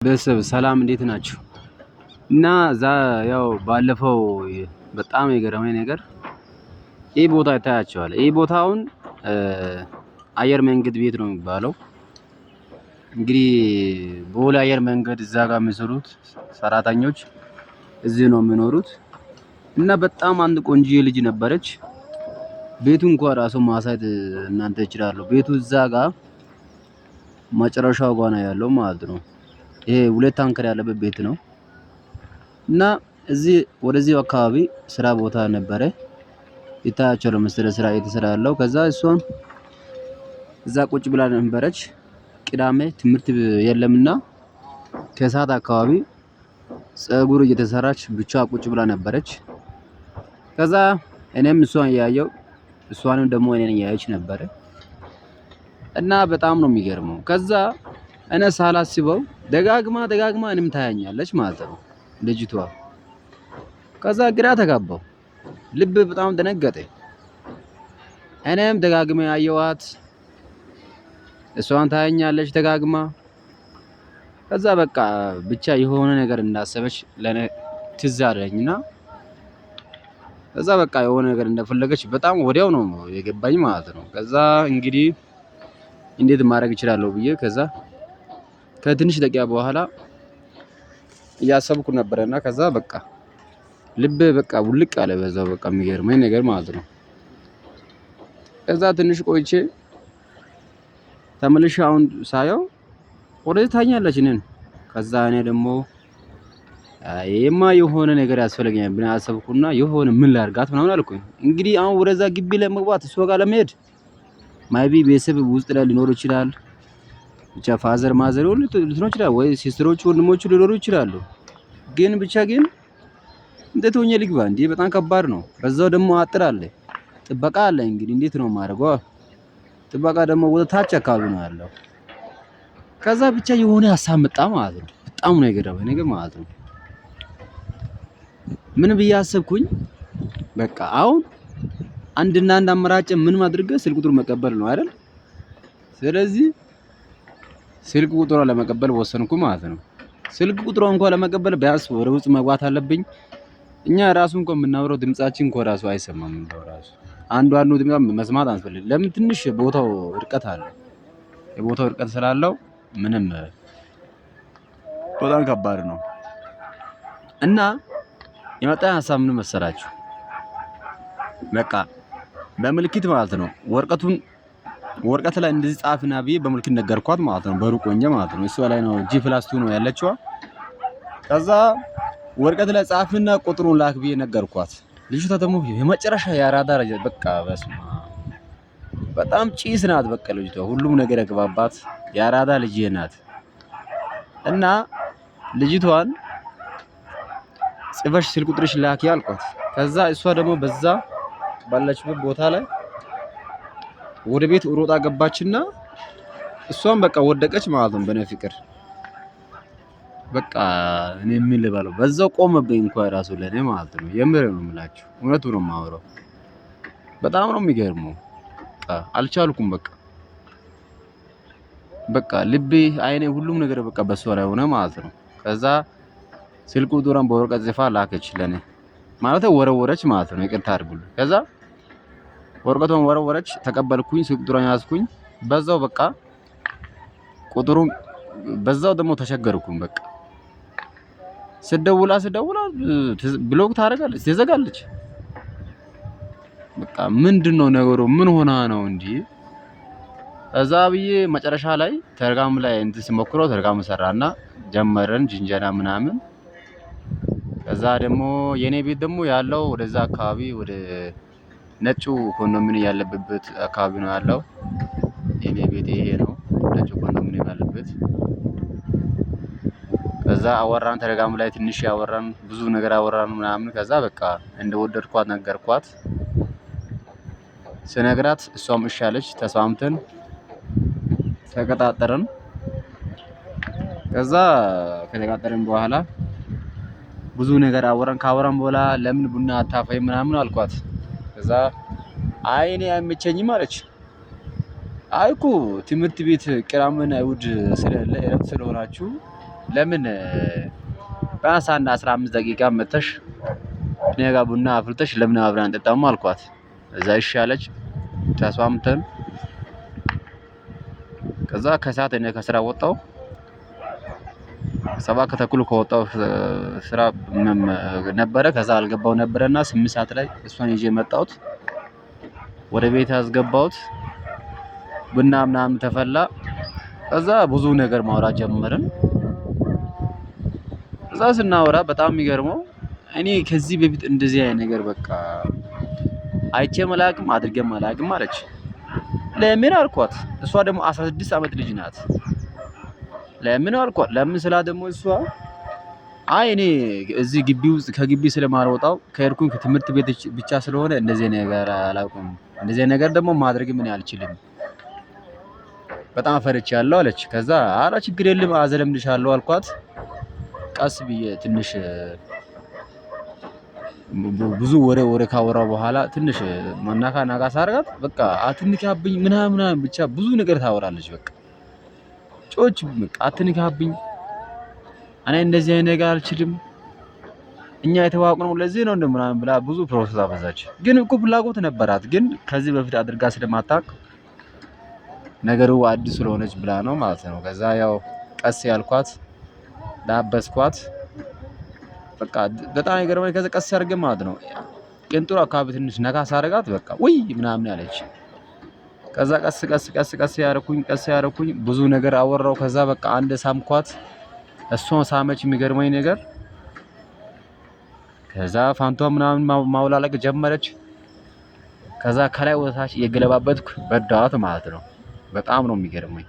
ቤተሰብ ሰላም እንዴት ናችሁ? እና ያው ባለፈው በጣም የገረመኝ ነገር ይህ ቦታ ይታያቸዋል። ይህ ቦታውን አየር መንገድ ቤት ነው የሚባለው። እንግዲህ ቦሌ አየር መንገድ እዛ ጋር የሚሰሩት ሰራተኞች እዚህ ነው የሚኖሩት። እና በጣም አንድ ቆንጆ ልጅ ነበረች። ቤቱ እንኳን ራሱ ማሳየት እናንተ ይችላሉ። ቤቱ እዛ ጋር መጨረሻው ጋር ነው ያለው ማለት ነው። ይሄ ሁለት ታንከር ያለበት ቤት ነው። እና እዚህ ወደዚህ አካባቢ ስራ ቦታ ነበረ ይታያቸው ለምሳሌ ስራ እየተሰራ ያለው። ከዛ እሷን እዛ ቁጭ ብላ ነበረች። ቅዳሜ ትምህርት የለምና ከሰዓት አካባቢ ፀጉር እየተሰራች ብቻ ቁጭ ብላ ነበረች። ከዛ እኔም እሷን እያየው እሷንም ደግሞ እኔን እያየች ነበረ። እና በጣም ነው የሚገርመው። ከዛ እኔ ሳላስበው ደጋግማ እኔም ታያኛለች ማለት ነው ልጅቷ። ከዛ ግራ ተጋባው፣ ልብ በጣም ደነገጠ። እኔም ደጋግሜ ያየዋት እሷን ታያኛለች ደጋግማ። ከዛ በቃ ብቻ የሆነ ነገር እንዳሰበች ለኔ ትዝ አለኝና ከዛ በቃ የሆነ ነገር እንደፈለገች በጣም ወዲያው ነው የገባኝ ማለት ነው። ከዛ እንግዲህ እንዴት ማድረግ እችላለሁ ብዬ ከዛ ከትንሽ ደቂቃ በኋላ እያሰብኩ ነበርና ከዛ በቃ ልብ በቃ ውልቅ አለ በዛው። በቃ የሚገርመኝ ነገር ማለት ነው። ከዛ ትንሽ ቆይቼ ተመልሼ አሁን ሳየው ወደዚህ ታኛለች እኔን። ከዛ እኔ ደግሞ ይሄማ የሆነ ነገር ያስፈልገኛል ብዬ አሰብኩና የሆነ ምን ላድርጋት ምናምን አልኩኝ። እንግዲህ አሁን ወደዛ ግቢ ለመግባት እሷ ጋር ለመሄድ ማይቢ ቤተሰብ ውስጥ ላይ ሊኖር ይችላል። ብቻ ፋዘር ማዘር ሊኖር ይችላል፣ ወይ ሲስተሮቹ ወንድሞቹ ሊኖሩ ይችላሉ። ግን ብቻ ግን እንዴት ሆኜ ልግባ እንዴ? በጣም ከባድ ነው። በዛው ደግሞ አጥር አለ፣ ጥበቃ አለ። እንግዲህ እንዴት ነው የማደርገው? ጥበቃ ደግሞ ወደ ታች አካባቢ ነው ያለው። ከዛ ብቻ የሆነ ሀሳብ መጣ ማለት ነው። በጣም ነው የገረመኝ ነገር ማለት ነው። ምን ብዬ አሰብኩኝ፣ በቃ አሁን አንድና አንድ አማራጭ ምን ማድረግ ስልክ ቁጥር መቀበል ነው አይደል? ስለዚህ ስልክ ቁጥሯን ለመቀበል ወሰንኩ ማለት ነው። ስልክ ቁጥሯን እንኳን ለመቀበል ቢያንስ ወደ ውስጥ መግባት አለብኝ። እኛ ራሱ እንኳን የምናወራው ድምጻችን እንኳን ራሱ አይሰማም። ራሱ አንዱ ድምጽ መስማት አንፈልግም። ለምን? ትንሽ ቦታው እርቀት አለ። የቦታው እርቀት ስላለው ምንም በጣም ከባድ ነው። እና የመጣ ሀሳብ ምን መሰላችሁ? በቃ በምልክት ማለት ነው ወረቀት ላይ እንደዚህ ጻፍና ብዬ በምልክት ነገርኳት ማለት ነው። በሩቅ ሆኜ ማለት ነው። እሷ ላይ ነው G+2 ነው ያለችው። ከዛ ወረቀት ላይ ጻፍና ቁጥሩን ላክ ብዬ ነገርኳት። ልጅቷ ደግሞ የመጨረሻ ያራዳ በቃ በስማ በጣም ጪስ ናት። በቃ ልጅቷ ሁሉም ነገር ያግባባት ያራዳ ልጅ ናት። እና ልጅቷን ጽፈሽ ስልክ ቁጥርሽ ላኪ አልኳት። ከዛ እሷ ደግሞ በዛ ባለችበት ቦታ ላይ ወደ ቤት ሮጣ ገባችና እሷም በቃ ወደቀች ማለት ነው። በኔ ፍቅር በቃ እኔ ምን ልበለው በዛው ቆመብኝ እንኳን ራሱ ለኔ ማለት ነው። የምር ነው የምላችሁ፣ እውነቱ ነው የማወራው። በጣም ነው የሚገርመው። አልቻልኩም። በቃ ልቤ አይኔ ሁሉም ነገር በቃ በሷ ላይ ሆነ ማለት ነው። ከዛ ስልክ ቁጥሯን በወረቀት ጽፋ ላከች ለኔ ማለት ወረወረች ማለት ነው። ይቅርታ አድርጉልኝ። ከዛ ወረቀቱን ወረወረች፣ ተቀበልኩኝ፣ ስልክ ቁጥሯን ያዝኩኝ። በዛው በቃ ቁጥሩን በዛው ደግሞ ተቸገርኩኝ። በቃ ስደውላ ብሎክ ታደርጋለች፣ ትዘጋለች። በቃ ምንድነው ነገሩ? ምን ሆና ነው እንዴ? እዛ ብዬ መጨረሻ ላይ ተርጋም ላይ እንትን ሲሞክረው ተርጋም ሰራና ጀመረን ጅንጀና ምናምን። ከዛ ደግሞ የኔ ቤት ደግሞ ያለው ወደዛ አካባቢ ወደ ነጩ ኮንዶሚኒየም ያለበት አካባቢ ነው ያለው። የኔ ቤት ይሄ ነው፣ ነጩ ኮንዶሚኒየም ያለበት። ከዛ አወራን ተረጋም ላይ ትንሽ ያወራን፣ ብዙ ነገር አወራን ምናምን። ከዛ በቃ እንደወደድኳት ነገርኳት። ስነግራት እሷም እሺ አለች። ተስማምተን ተቀጣጠርን። ከዛ ከተቀጣጠርን በኋላ ብዙ ነገር አወራን። ካወራን በኋላ ለምን ቡና አታፈይ ምናምን አልኳት። ከዛ አይ እኔ አይመቸኝም አለች። አይኩ ትምህርት ቤት ቅዳሜና እሑድ ስለሌለ እረፍት ስለሆናችሁ ለምን ቢያንስ አንድ 15 ደቂቃ መተሽ እኔ ጋር ቡና አፍልተሽ ለምን አብረን አንጠጣም አልኳት። እዛ እሺ አለች። ተስማምተን ከዛ ከሰዓት እኔ ከስራ ወጣሁ። 7 ተኩል ከወጣሁ ስራ ነበረ። ከዛ አልገባው ነበረና 8 ሰዓት ላይ እሷን ይዤ መጣሁት። ወደ ቤት ያስገባሁት ቡና ምናምን ተፈላ። ከዛ ብዙ ነገር ማውራት ጀመርን። ከዛ ስናወራ በጣም የሚገርመው እኔ ከዚህ በፊት እንደዚህ አይነት ነገር በቃ አይቼም አላቅም አድርጌም አላቅም አለች። ለምን አልኳት። እሷ ደግሞ 16 ዓመት ልጅ ናት። ለምን አልኳት። ለምን ስላ ደግሞ እሷ አይ እኔ እዚህ ግቢ ውስጥ ከግቢ ስለማልወጣው ከሄድኩኝ ከትምህርት ቤት ብቻ ስለሆነ እንደዚህ ነገር አላውቅም። እንደዚህ ነገር ደግሞ ማድረግ ምን አልችልም። በጣም ፈርቻለሁ አለች። ከዛ አረ ችግር የለም አዘለምድሻለሁ አልኳት። ቀስ ብዬ ትንሽ ብዙ ወሬ ካወራው በኋላ ትንሽ ናጋ ሳርጋት በቃ አትንካብኝ ምናምን ብቻ ብዙ ነገር ታወራለች። በቃ ጮች በቃ አትንካብኝ፣ እኔ እንደዚህ አይነት ነገር አልችልም፣ እኛ የተዋወቅነው ለዚህ ነው እንደምናምን ብላ ብዙ ፕሮሰስ አበዛች። ግን እኮ ፍላጎት ነበራት፣ ግን ከዚህ በፊት አድርጋ ስለማታውቅ ነገሩ አዲስ ስለሆነች ብላ ነው ማለት ነው። ከዛ ያው ቀስ ያልኳት ዳበስኳት። በቃ በጣም የገረመኝ ከዛ ቀስ ያርገ ማለት ነው ቅንጥሩ አካባቢ ትንሽ ነካ ሳረጋት በቃ ውይ ምናምን አለች። ከዛ ቀስ ያረኩኝ ብዙ ነገር አወራው። ከዛ በቃ አንድ ሳምኳት፣ እሷን ሳመች። የሚገርመኝ ነገር ከዛ ፋንቷ ምናምን ማውላለቅ ጀመረች። ከዛ ከላይ ወታች የገለባበትኩ በዳዋት ማለት ነው። በጣም ነው የሚገርመኝ።